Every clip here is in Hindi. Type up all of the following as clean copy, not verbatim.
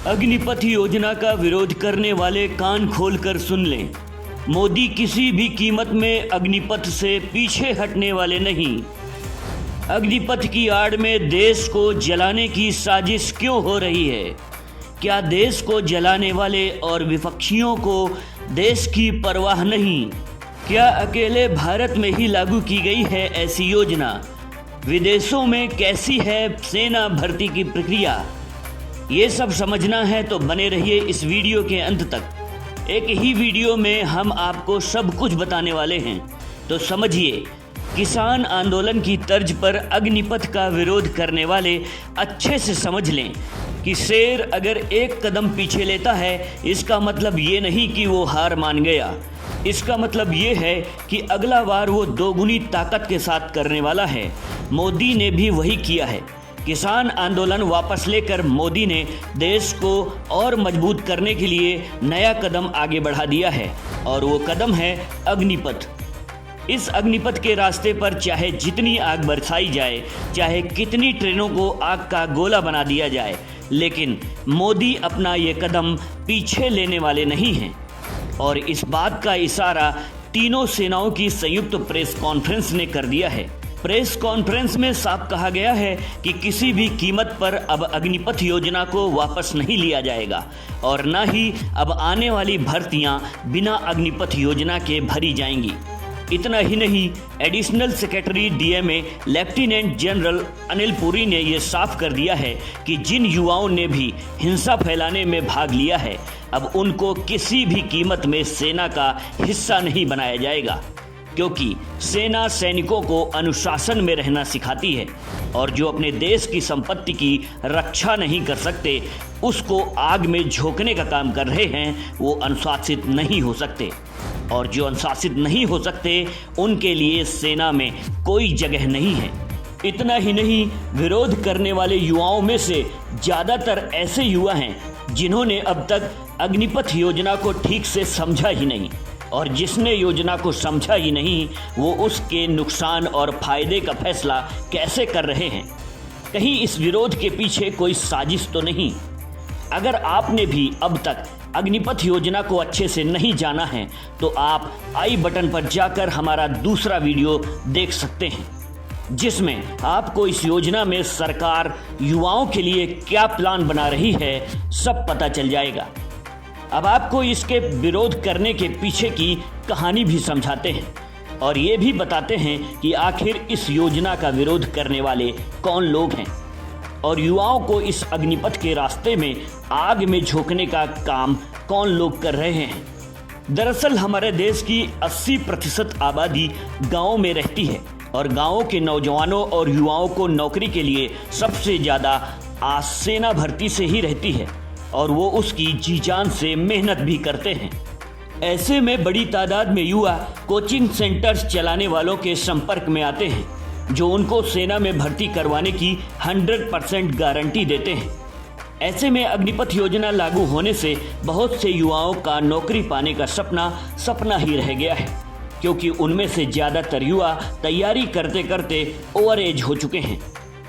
अग्निपथ योजना का विरोध करने वाले कान खोलकर सुन लें। मोदी किसी भी कीमत में अग्निपथ से पीछे हटने वाले नहीं। अग्निपथ की आड़ में देश को जलाने की साजिश क्यों हो रही है? क्या देश को जलाने वाले और विपक्षियों को देश की परवाह नहीं? क्या अकेले भारत में ही लागू की गई है ऐसी योजना? विदेशों में कैसी है सेना भर्ती की प्रक्रिया? ये सब समझना है तो बने रहिए इस वीडियो के अंत तक। एक ही वीडियो में हम आपको सब कुछ बताने वाले हैं। तो समझिए, किसान आंदोलन की तर्ज पर अग्निपथ का विरोध करने वाले अच्छे से समझ लें कि शेर अगर एक कदम पीछे लेता है, इसका मतलब ये नहीं कि वो हार मान गया। इसका मतलब ये है कि अगला बार वो दोगुनी ताकत के साथ करने वाला है। मोदी ने भी वही किया है। किसान आंदोलन वापस लेकर मोदी ने देश को और मजबूत करने के लिए नया कदम आगे बढ़ा दिया है, और वो कदम है अग्निपथ। इस अग्निपथ के रास्ते पर चाहे जितनी आग बरसाई जाए, चाहे कितनी ट्रेनों को आग का गोला बना दिया जाए, लेकिन मोदी अपना ये कदम पीछे लेने वाले नहीं हैं। और इस बात का इशारा तीनों सेनाओं की संयुक्त प्रेस कॉन्फ्रेंस ने कर दिया है। प्रेस कॉन्फ्रेंस में साफ कहा गया है कि किसी भी कीमत पर अब अग्निपथ योजना को वापस नहीं लिया जाएगा, और न ही अब आने वाली भर्तियां बिना अग्निपथ योजना के भरी जाएंगी। इतना ही नहीं, additional secretary DMA lieutenant general Anil Puri ने यह साफ कर दिया है कि जिन युवाओं ने भी हिंसा फैलाने में भाग लिया है, अब उनको किसी भी कीमत में सेना का हिस्सा नहीं बनाया जाएगा, क्योंकि सेना सैनिकों को अनुशासन में रहना सिखाती है, और जो अपने देश की संपत्ति की रक्षा नहीं कर सकते, उसको आग में झोंकने का काम कर रहे हैं, वो अनुशासित नहीं हो सकते। और जो अनुशासित नहीं हो सकते, उनके लिए सेना में कोई जगह नहीं है। इतना ही नहीं, विरोध करने वाले युवाओं में से ज़्यादातर ऐसे युवा हैं जिन्होंने अब तक अग्निपथ योजना को ठीक से समझा ही नहीं, और जिसने योजना को समझा ही नहीं, वो उसके नुकसान और फायदे का फैसला कैसे कर रहे हैं? कहीं इस विरोध के पीछे कोई साजिश तो नहीं? अगर आपने भी अब तक अग्निपथ योजना को अच्छे से नहीं जाना है, तो आप आई बटन पर जाकर हमारा दूसरा वीडियो देख सकते हैं, जिसमें आपको इस योजना में सरकार युवाओं के लिए क्या प्लान बना रही है, सब पता चल जाएगा। अब आपको इसके विरोध करने के पीछे की कहानी भी समझाते हैं, और ये भी बताते हैं कि आखिर इस योजना का विरोध करने वाले कौन लोग हैं, और युवाओं को इस अग्निपथ के रास्ते में आग में झोंकने का काम कौन लोग कर रहे हैं। दरअसल हमारे देश की 80% आबादी गाँव में रहती है, और गाँवों के नौजवानों और युवाओं को नौकरी के लिए सबसे ज़्यादा आस सेना भर्ती से ही रहती है, और वो उसकी जी जान से मेहनत भी करते हैं। ऐसे में बड़ी तादाद में युवा कोचिंग सेंटर्स चलाने वालों के संपर्क में आते हैं, जो उनको सेना में भर्ती करवाने की 100% गारंटी देते हैं। ऐसे में अग्निपथ योजना लागू होने से बहुत से युवाओं का नौकरी पाने का सपना ही रह गया है, क्योंकि उनमें से ज़्यादातर युवा तैयारी करते करते ओवर एज हो चुके हैं।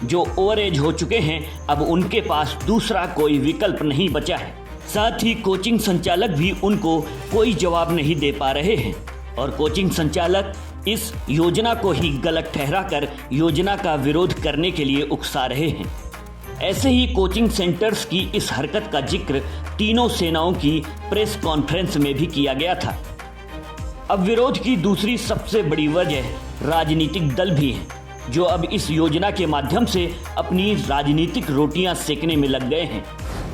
जो ओवर एज हो चुके हैं, अब उनके पास दूसरा कोई विकल्प नहीं बचा है। साथ ही कोचिंग संचालक भी उनको कोई जवाब नहीं दे पा रहे हैं, और कोचिंग संचालक इस योजना को ही गलत ठहराकर योजना का विरोध करने के लिए उकसा रहे हैं। ऐसे ही कोचिंग सेंटर्स की इस हरकत का जिक्र तीनों सेनाओं की प्रेस कॉन्फ्रेंस में भी किया गया था। अब विरोध की दूसरी सबसे बड़ी वजह राजनीतिक दल भी हैं, जो अब इस योजना के माध्यम से अपनी राजनीतिक रोटियां सेकने में लग गए हैं।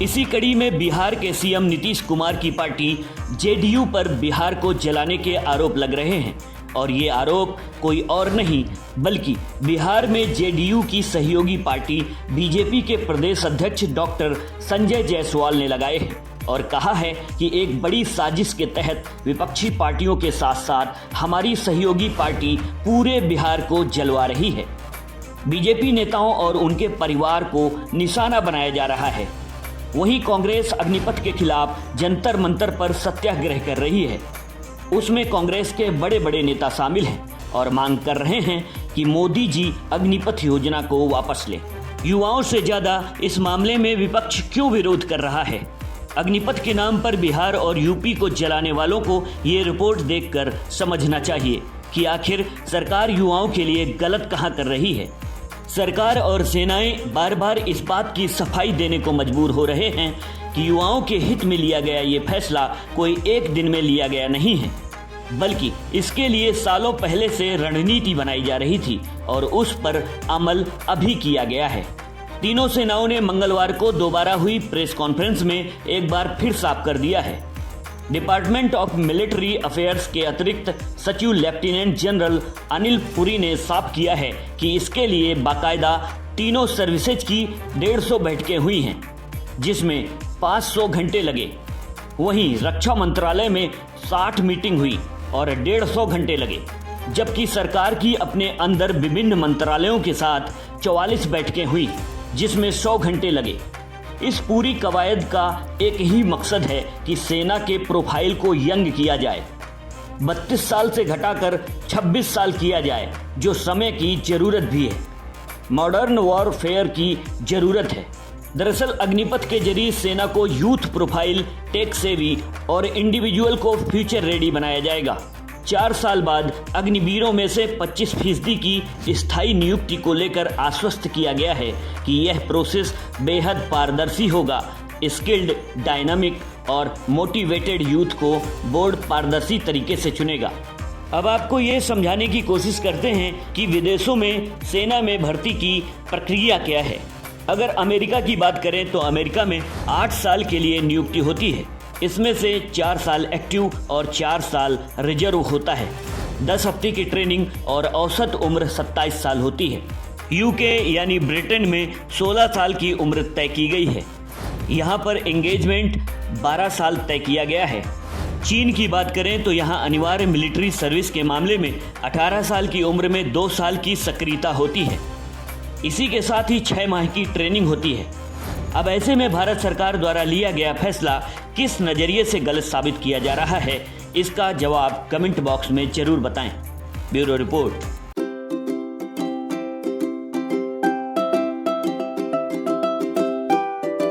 इसी कड़ी में बिहार के सीएम नीतीश कुमार की पार्टी जेडीयू पर बिहार को जलाने के आरोप लग रहे हैं, और ये आरोप कोई और नहीं बल्कि बिहार में जेडीयू की सहयोगी पार्टी बीजेपी के प्रदेश अध्यक्ष डॉक्टर संजय जायसवाल ने लगाए हैं, और कहा है कि एक बड़ी साजिश के तहत विपक्षी पार्टियों के साथ साथ हमारी सहयोगी पार्टी पूरे बिहार को जलवा रही है। बीजेपी नेताओं और उनके परिवार को निशाना बनाया जा रहा है। वहीं कांग्रेस अग्निपथ के खिलाफ जंतर मंतर पर सत्याग्रह कर रही है। उसमें कांग्रेस के बड़े बड़े नेता शामिल हैं और मांग कर रहे हैं कि मोदी जी अग्निपथ योजना को वापस लें। युवाओं से ज्यादा इस मामले में विपक्ष क्यों विरोध कर रहा है? अग्निपथ के नाम पर बिहार और यूपी को जलाने वालों को ये रिपोर्ट देखकर समझना चाहिए कि आखिर सरकार युवाओं के लिए गलत कहां कर रही है। सरकार और सेनाएं बार बार इस बात की सफाई देने को मजबूर हो रहे हैं कि युवाओं के हित में लिया गया ये फैसला कोई एक दिन में लिया गया नहीं है, बल्कि इसके लिए सालों पहले से रणनीति बनाई जा रही थी और उस पर अमल अभी किया गया है। तीनों सेनाओं ने मंगलवार को दोबारा हुई प्रेस कॉन्फ्रेंस में एक बार फिर साफ कर दिया है। डिपार्टमेंट ऑफ मिलिट्री अफेयर्स के अतिरिक्त सचिव लेफ्टिनेंट जनरल अनिल पुरी ने साफ किया है कि इसके लिए बाकायदा तीनों सर्विसेज की 150 बैठकें हुई हैं, जिसमें 500 घंटे लगे। वहीं रक्षा मंत्रालय में 60 मीटिंग हुई और 150 घंटे लगे, जबकि सरकार की अपने अंदर विभिन्न मंत्रालयों के साथ 44 बैठकें हुई, जिसमें 100 घंटे लगे। इस पूरी कवायद का एक ही मकसद है कि सेना के प्रोफाइल को यंग किया जाए, 32 साल से घटाकर 26 साल किया जाए, जो समय की जरूरत भी है, मॉडर्न वॉरफेयर की जरूरत है। दरअसल अग्निपथ के जरिए सेना को यूथ प्रोफाइल, टेक सेवी और इंडिविजुअल को फ्यूचर रेडी बनाया जाएगा। 4 साल बाद अग्निवीरों में से 25% की स्थायी नियुक्ति को लेकर आश्वस्त किया गया है कि यह प्रोसेस बेहद पारदर्शी होगा। स्किल्ड, डायनामिक और मोटिवेटेड यूथ को बोर्ड पारदर्शी तरीके से चुनेगा। अब आपको ये समझाने की कोशिश करते हैं कि विदेशों में सेना में भर्ती की प्रक्रिया क्या है। अगर अमेरिका की बात करें तो अमेरिका में 8 साल के लिए नियुक्ति होती है। इसमें से 4 साल एक्टिव और 4 साल रिजर्व होता है। 10 हफ्ते की ट्रेनिंग और औसत उम्र 27 साल होती है। यूके यानी ब्रिटेन में 16 साल की उम्र तय की गई है। यहाँ पर एंगेजमेंट 12 साल तय किया गया है। चीन की बात करें तो यहाँ अनिवार्य मिलिट्री सर्विस के मामले में 18 साल की उम्र में 2 साल की सक्रियता होती है। इसी के साथ ही 6 माह की ट्रेनिंग होती है। अब ऐसे में भारत सरकार द्वारा लिया गया फैसला किस नजरिए से गलत साबित किया जा रहा है, इसका जवाब कमेंट बॉक्स में जरूर बताएं। Bureau report.